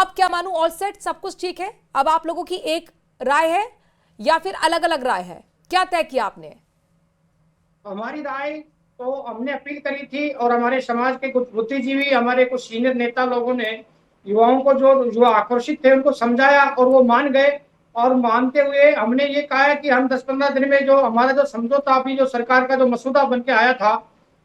अब क्या मानूं, ऑल सेट, सब कुछ ठीक है? अब आप लोगों की एक राय है या फिर अलग अलग राय है? क्या तय किया आपने? हमारी राय तो हमने अपील करी थी और हमारे समाज के कुछ बुद्धिजीवी, हमारे कुछ सीनियर नेता लोगों ने युवाओं को, जो युवा आक्रोशित थे, उनको समझाया और वो मान गए। और मानते हुए हमने ये कहा है कि हम 10-15 दिन में जो हमारा जो समझौता, अभी जो सरकार का जो मसूदा बन के आया था,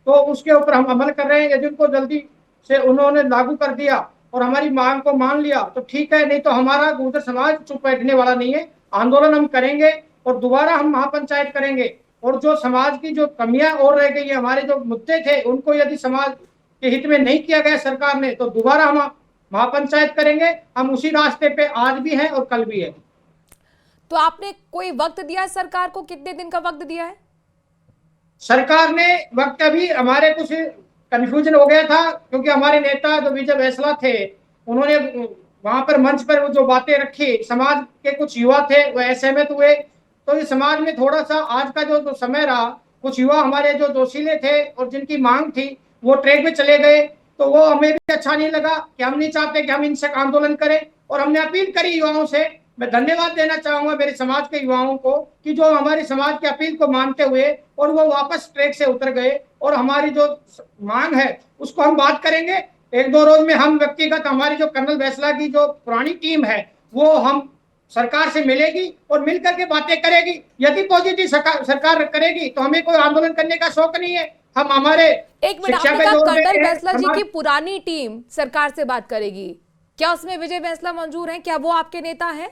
तो उसके ऊपर हम अमल कर रहे हैं। यदि उनको जल्दी से उन्होंने लागू कर दिया और हमारी मांग को मान लिया तो ठीक है, नहीं तो हमारा गुर्जर समाज चुप बैठने वाला नहीं है। आंदोलन हम करेंगे और दोबारा हम महापंचायत करेंगे। और जो समाज की जो कमियां और रह गई है, हमारे जो मुद्दे थे, उनको यदि समाज के हित में नहीं किया गया सरकार ने, तो दोबारा हम महापंचायत करेंगे। हम उसी रास्ते पे आज भी हैं और कल भी है। तो आपने कोई वक्त दिया है सरकार को? कितने दिन का वक्त दिया है? सरकार ने वक्त, अभी हमारे कुछ कंफ्यूजन हो गया था, क्योंकि हमारे नेता जो विजय वैसला थे, उन्होंने वहां पर मंच पर वो जो बातें रखी, समाज के कुछ युवा थे वो असहमत हुए। तो इस समाज में थोड़ा सा आज का जो समय रहा, कुछ युवा हमारे जो जोशीले थे और जिनकी मांग थी, वो ट्रैक में चले गए। तो वो हमें भी अच्छा नहीं लगा कि हम नहीं चाहते कि हम इनसे आंदोलन करें। और हमने अपील करी युवाओं से। मैं धन्यवाद देना चाहूंगा मेरे समाज के युवाओं को कि जो हमारे समाज की अपील को मानते हुए और वो वापस ट्रैक से उतर गए। और हमारी जो मांग है उसको हम बात करेंगे। 1-2 रोज में हम व्यक्तिगत, हमारी जो कर्नल वैसला की जो पुरानी टीम है, वो हम सरकार से मिलेगी और मिलकर के बातें करेगी। यदि पॉजिटिव सरकार करेगी तो हमें कोई आंदोलन करने का शौक नहीं है। हम हमारे एक मिनट, शिक्षा आपने पे कहा जोर कर्नल देंगे। वैसला जी की पुरानी टीम सरकार से बात करेगी। क्या उसमें विजय वैसला मंजूर है? क्या वो आपके नेता हैं?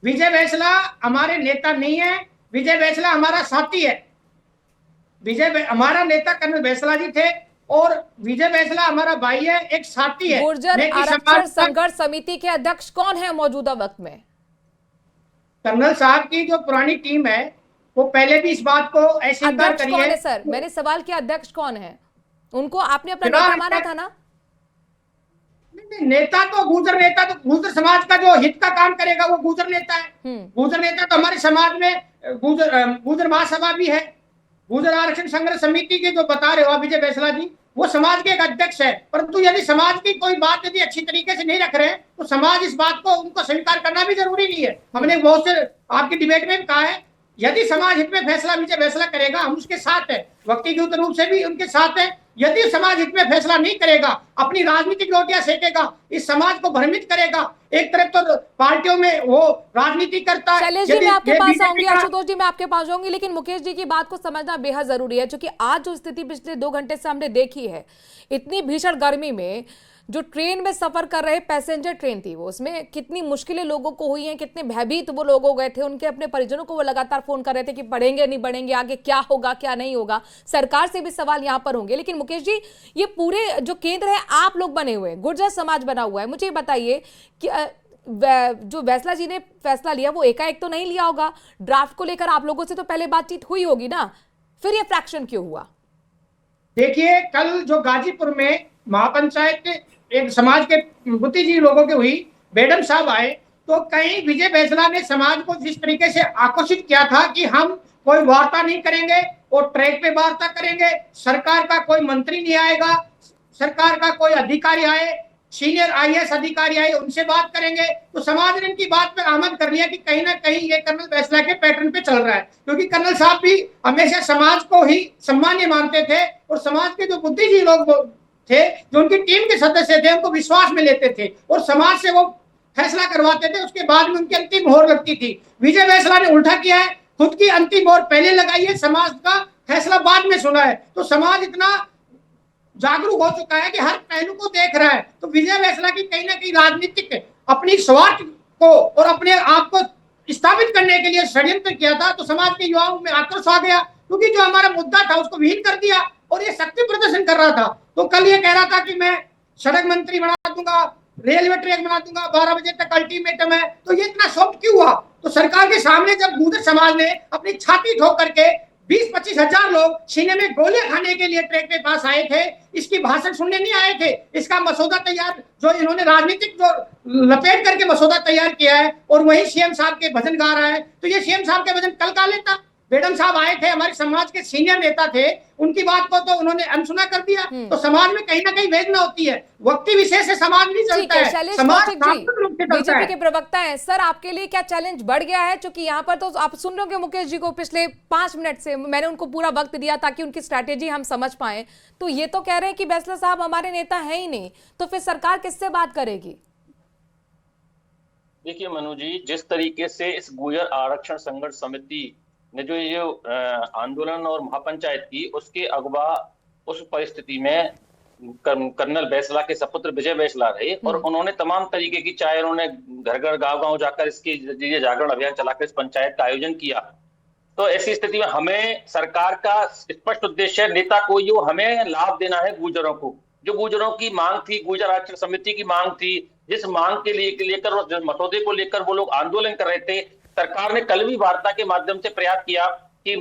विजय वैसला हमारे नेता नहीं है। विजय वैसला हमारा साथी है। हमारा नेता कर्नल वैसला जी थे और विजय वैसला हमारा भाई है, एक साथी है। गुर्जर नेकी आरक्षण समाज का संघर्ष समिति के अध्यक्ष कौन है मौजूदा वक्त में? कर्नल साहब की जो पुरानी टीम है, वो पहले भी इस बात को अस्वीकार अध्यक्ष करी कौन है। है सर? मैंने सवाल किया, अध्यक्ष कौन है? उनको आपने अपना नेता फिलहाल माना था ना? नेता तो गुर्जर नेता, तो गुर्जर समाज का जो हित का काम करेगा वो गुर्जर नेता है। हम्म। गुर्जर नेता तो हमारे समाज में गुर्जर महासभा भी है। गुर्जर आरक्षण संघर्ष समिति के जो बता रहे हो आप विजय वैसला जी, वो समाज के एक अध्यक्ष है। परंतु यदि समाज की कोई बात यदि अच्छी तरीके से नहीं रख रहे हैं तो समाज इस बात को उनको स्वीकार करना भी जरूरी नहीं है। हमने बहुत से आपकी डिबेट में कहा है, यदि समाज हित में फैसला विजय वैसला करेगा, हम उसके साथ है, व्यक्तिगत रूप से भी उनके साथ है। यदि समाज हित में फैसला नहीं करेगा, अपनी राजनीतिक रोटियां सेकेगा, इस समाज को भ्रमित करेगा। एक तरफ तो पार्टियों में वो राजनीति करता है। शैलेश जी, मैं आपके पास आऊंगी, का आशुतोष जी मैं आपके पास जाऊंगी, लेकिन मुकेश जी की बात को समझना बेहद जरूरी है, क्योंकि आज जो स्थिति पिछले 2 घंटे से हमने देखी है, इतनी भीषण गर्मी में जो ट्रेन में सफर कर रहे पैसेंजर ट्रेन थी, वो उसमें कितनी मुश्किलें लोगों को हुई हैं, कितने भयभीत वो लोग हो गए थे। उनके अपने परिजनों को वो लगातार फोन कर रहे थे कि बढ़ेंगे नहीं बढ़ेंगे, आगे क्या होगा क्या नहीं होगा। सरकार से भी सवाल यहां पर होंगे। लेकिन मुकेश जी, ये पूरे जो केंद्र है आप लोग बने हुए हैं, गुर्जर समाज बना हुआ है, मुझे बताइए कि जो वैसला जी ने फैसला लिया वो एकाएक तो नहीं लिया होगा। ड्राफ्ट को लेकर आप लोगों से तो पहले बातचीत हुई होगी ना, फिर ये फ्रैक्शन क्यों हुआ? देखिए, कल जो गाजीपुर में महापंचायत एक समाज के बुद्धिजीवी लोगों की हुई, मैडम साहब आए, तो कहीं विजय वैसला ने समाज को जिस तरीके से आकर्षित किया था कि हम कोई वार्ता नहीं करेंगे और ट्रैक पे वार्ता करेंगे, सरकार का कोई मंत्री नहीं आएगा, सरकार का कोई अधिकारी आए, सीनियर आईएएस अधिकारी आए, उनसे बात करेंगे। तो समाज ने इनकी बात पर आमद कर लिया कि कहीं ना कहीं ये कर्नल वैसला के पैटर्न पे चल रहा है, क्योंकि कर्नल साहब भी हमेशा समाज को ही सम्मान्य मानते थे और समाज के जो बुद्धिजीवी लोग थे, जो उनकी टीम के सदस्य थे, उनको विश्वास में लेते थे और समाज से वो फैसला करवाते थे। उसके बाद में उनकी अंतिम मोहर लगती थी। विजय वैसला ने उल्टा किया है, खुद की अंतिम मोहर पहले लगाई है, समाज का फैसला बाद में सुना है। तो समाज इतना जागरूक हो चुका है कि हर पहलू को देख रहा है। तो विजय वैसला की कहीं ना कहीं राजनीतिक अपनी स्वार्थ को और अपने आप को स्थापित करने के लिए षड्यंत्र किया था। तो समाज के युवाओं में आक्रोश आ गया, क्योंकि जो हमारा मुद्दा था उसको विहीन कर दिया और ये शक्ति प्रदर्शन कर रहा था। तो कल ये कह रहा था कि मैं सड़क मंत्री बना दूंगा, रेलवे ट्रैक बना दूंगा, 12 बजे तक अल्टीमेटम है। तो ये इतना सॉफ्ट क्यों हुआ? तो सरकार के सामने जब गुर्जर समाज ने अपनी छाती ठोक करके 20-25 हजार लोग सीने में गोलियां खाने के लिए ट्रैक के पास आए थे, इसकी भाषण सुनने नहीं आए थे। इसका मसौदा तैयार, जो इन्होंने राजनीतिक जो लपेट करके मसौदा तैयार किया है, और वही सीएम साहब के भजन गा रहा है। तो ये सीएम साहब के भजन कल गा लेता, मैडम साहब आए थे, हमारे समाज के सीनियर नेता थे, उनकी बात को तो उन्होंने अनसुना कर दिया। तो समाज में कहीं ना कहीं वेदना होती है, व्यक्ति विशेष से समाज नहीं ठीक चलता है, है, शैलेश समाज कौशिक जी सांस्कृतिक रूप से चलता बीजेपी है। के प्रवक्ता हैं सर, आपके लिए क्या चैलेंज बढ़ गया है? क्योंकि यहाँ पर तो आप सुन रहे हो मुकेश जी को, पिछले 5 मिनट से मैंने उनको पूरा वक्त दिया ताकि उनकी स्ट्रैटेजी हम समझ पाए, तो ये तो कह रहे हैं कि बैसला साहब हमारे नेता है ही नहीं, तो फिर सरकार किससे बात करेगी? देखिए मनु जी, जिस तरीके से इस गुर्जर आरक्षण संघर्ष समिति ने जो आंदोलन और महापंचायत की, उसके अगवा उस परिस्थिति में कर्नल बैसला के सपुत्र विजय बैसला रहे, और उन्होंने तमाम तरीके की, चाहे उन्होंने घर घर गांव गांव जाकर इसके लिए जागरण अभियान चलाकर इस पंचायत का आयोजन किया, तो ऐसी स्थिति में हमें सरकार का स्पष्ट उद्देश्य है, नेता कोई हो, हमें लाभ देना है गुर्जरों को। जो गुर्जरों की मांग थी, गुर्जर आरक्षण समिति की मांग थी, जिस मांग के लेकर और मसौदे को लेकर वो लोग आंदोलन कर रहे थे, सरकार ने कल भी वार्ता के माध्यम से प्रयास किया कि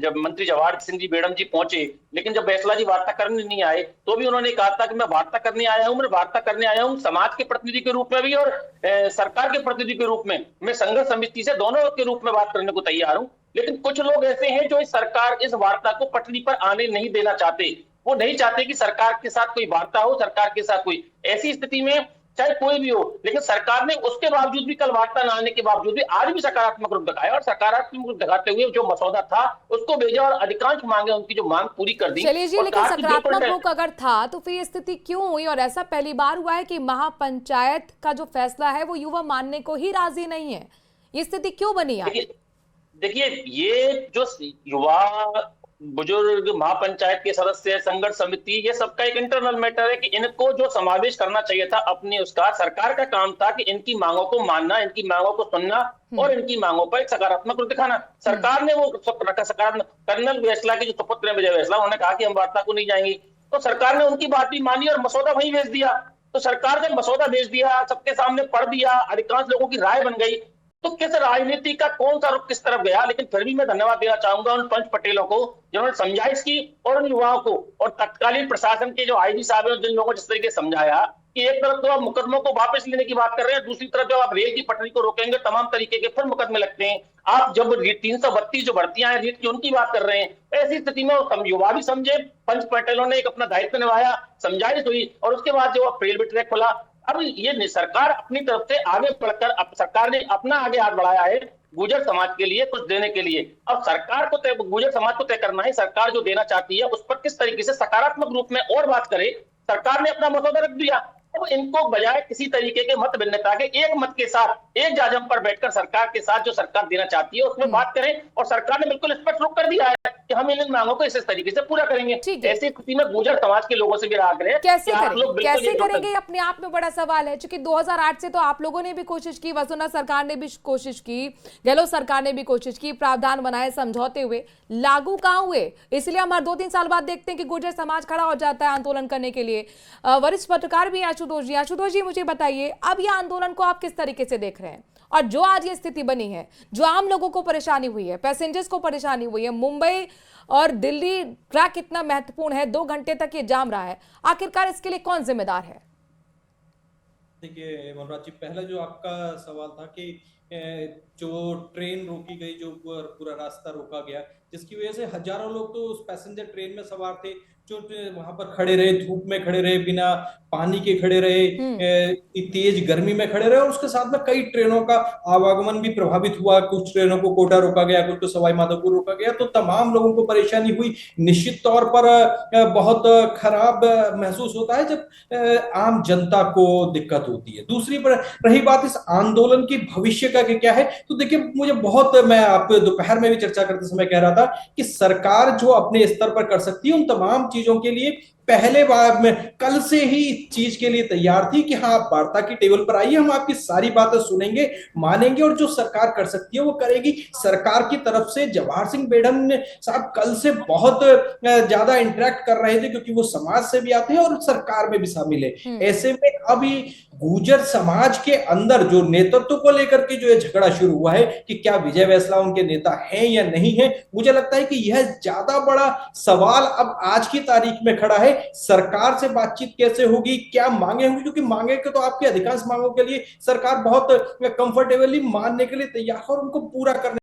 जब मंत्री जवाहर सिंह जी बेड़म जी पहुंचे, लेकिन जब बैसला जी वार्ता करने नहीं आए, तो भी उन्होंने कहा था कि मैं वार्ता करने आया हूं, मैं वार्ता करने आया हूं समाज के प्रतिनिधि के रूप में भी और सरकार के प्रतिनिधि के रूप में, मैं संघर्ष समिति से दोनों के रूप में बात करने को तैयार हूं। लेकिन कुछ लोग ऐसे हैं जो इस सरकार इस वार्ता को पटरी पर आने नहीं देना चाहते, वो नहीं चाहते कि सरकार के साथ कोई वार्ता हो, सरकार के साथ कोई, ऐसी स्थिति में चाहे कोई भी हो, लेकिन सरकार ने उसके बावजूद भी, कल वार्ता न आने के बावजूद भी आज भी सकारात्मक रूप दिखाया, और सकारात्मक रूप दिखाते हुए जो मसौदा था उसको भेजा और अधिकांश मांगे, उनकी जो मांग पूरी कर दी। चलिए जी, लेकिन सकारात्मक रुख अगर था तो फिर ये स्थिति क्यों हुई? और ऐसा पहली बार हुआ है कि महापंचायत का जो फैसला है वो युवा मानने को ही राजी नहीं है, ये स्थिति क्यों बनी है? देखिए, ये जो युवा बुजुर्ग महापंचायत के सदस्य, संघर्ष समिति, ये सबका एक इंटरनल मैटर है कि इनको जो समावेश करना चाहिए था अपने, उसका सरकार का काम था कि इनकी मांगों को मानना, इनकी मांगों को सुनना और इनकी मांगों पर एक सकारात्मक रूप दिखाना। सरकार ने वो सकारात्मक, कर्नल बैसला के जो सुपुत्र हैं विजय बैसला, उन्होंने कहा कि हम वार्ता को नहीं जाएंगे, तो सरकार ने उनकी बात भी मानी और मसौदा वहीं भेज दिया। तो सरकार ने मसौदा भेज दिया, सबके सामने पढ़ दिया, अधिकांश लोगों की राय बन गई, तो किस राजनीति का कौन सा रुख किस तरफ गया। लेकिन फिर भी मैं धन्यवाद देना चाहूंगा उन पंच पटेलों को जिन्होंने समझाइश की, और उन युवाओं को, और तत्कालीन प्रशासन के जो आईजी साहब हैं, जिन लोगों को जिस तरीके से समझाया कि एक तरफ तो आप मुकदमों को वापस लेने की बात कर रहे हैं, दूसरी तरफ जब आप रेल की पटरी को रोकेंगे, तमाम तरीके के फिर मुकदमे लगते हैं। आप जब 332 जो भर्तियां हैं रीट की, उनकी बात कर रहे हैं, ऐसी स्थिति में युवा भी समझे, पंच पटेलों ने एक अपना दायित्व निभाया, समझाइश हुई, और उसके बाद जो रेलवे ट्रैक खुला। अब ये सरकार अपनी तरफ से आगे बढ़कर, सरकार ने अपना आगे हाथ बढ़ाया है गुर्जर समाज के लिए कुछ देने के लिए। अब सरकार को गुर्जर समाज को तय करना है, सरकार जो देना चाहती है उस पर किस तरीके से सकारात्मक रूप में और बात करे। सरकार ने अपना मसौदा रख दिया, अब इनको बजाय किसी तरीके के मत भिन्नता के, एक मत के साथ एक जाजम पर बैठकर सरकार के साथ जो सरकार देना चाहती है उसमें बात करें। और सरकार ने बिल्कुल स्पष्ट रुख कर दिया है कि हम इन मांगों को इस तरीके से पूरा करेंगे। ऐसी स्थिति में गुर्जर समाज के लोगों से भी आग्रह, कैसे करेंगे अपने आप में बड़ा सवाल है, क्योंकि 2008 से तो आप लोगों ने भी कोशिश की, वसुंधरा सरकार ने भी कोशिश की, गहलोत सरकार ने भी कोशिश की, प्रावधान बनाए, समझौते हुए, लागू कहां हुए? इसलिए हम हर 2-3 साल बाद देखते हैं कि गुर्जर समाज खड़ा हो जाता है आंदोलन करने के लिए। वरिष्ठ पत्रकार भी आशुतोष जी मुझे बताइए, अब यह आंदोलन को आप किस तरीके से देख रहे हैं? और जो आज ये स्थिति बनी है, जो आम लोगों को परेशानी हुई है, पैसेंजर्स को परेशानी हुई है, मुंबई और दिल्ली ट्रैक इतना महत्वपूर्ण है, 2 घंटे तक ये जाम रहा है, आखिरकार इसके लिए कौन जिम्मेदार है? देखिए मनोज जी, पहला जो आपका सवाल था कि जो ट्रेन रोकी गई, जो पूरा रास्ता रोका गया, जिसकी वजह से हजारों लोग तो उस पैसेंजर ट्रेन में सवार थे, जो वहां पर खड़े रहे, धूप में खड़े रहे, बिना पानी के खड़े रहे, तेज गर्मी में खड़े रहे, और उसके साथ में कई ट्रेनों का आवागमन भी प्रभावित हुआ। कुछ ट्रेनों को कोटा रोका गया, कुछ को सवाई माधोपुर रोका गया, तो तमाम लोगों को परेशानी हुई। निश्चित तौर पर बहुत खराब महसूस होता है जब आम जनता को दिक्कत होती है। दूसरी पर रही बात इस आंदोलन की भविष्य का क्या है, तो देखिए मुझे मैं आप दोपहर में भी चर्चा करते समय कह रहा था कि सरकार जो अपने स्तर पर कर सकती है उन तमाम चीजों के लिए पहले बार में कल से ही चीज के लिए तैयार थी कि हाँ, आप वार्ता की टेबल पर आइए, हम आपकी सारी बातें सुनेंगे, मानेंगे, और जो सरकार कर सकती है वो करेगी। सरकार की तरफ से जवाहर सिंह बेढ़म साहब कल से बहुत ज्यादा इंटरेक्ट कर रहे थे, क्योंकि वो समाज से भी आते हैं और सरकार में भी शामिल है। ऐसे में अभी गुर्जर समाज के अंदर जो नेतृत्व को लेकर के जो झगड़ा शुरू हुआ है कि क्या विजय बैसला उनके नेता हैं या नहीं है, मुझे लगता है कि यह ज्यादा बड़ा सवाल अब आज की तारीख में खड़ा है। सरकार से बातचीत कैसे होगी, क्या मांगे होंगी, क्योंकि मांगे के तो आपके अधिकांश मांगों के लिए सरकार बहुत कंफर्टेबली मानने के लिए तैयार है और उनको पूरा करने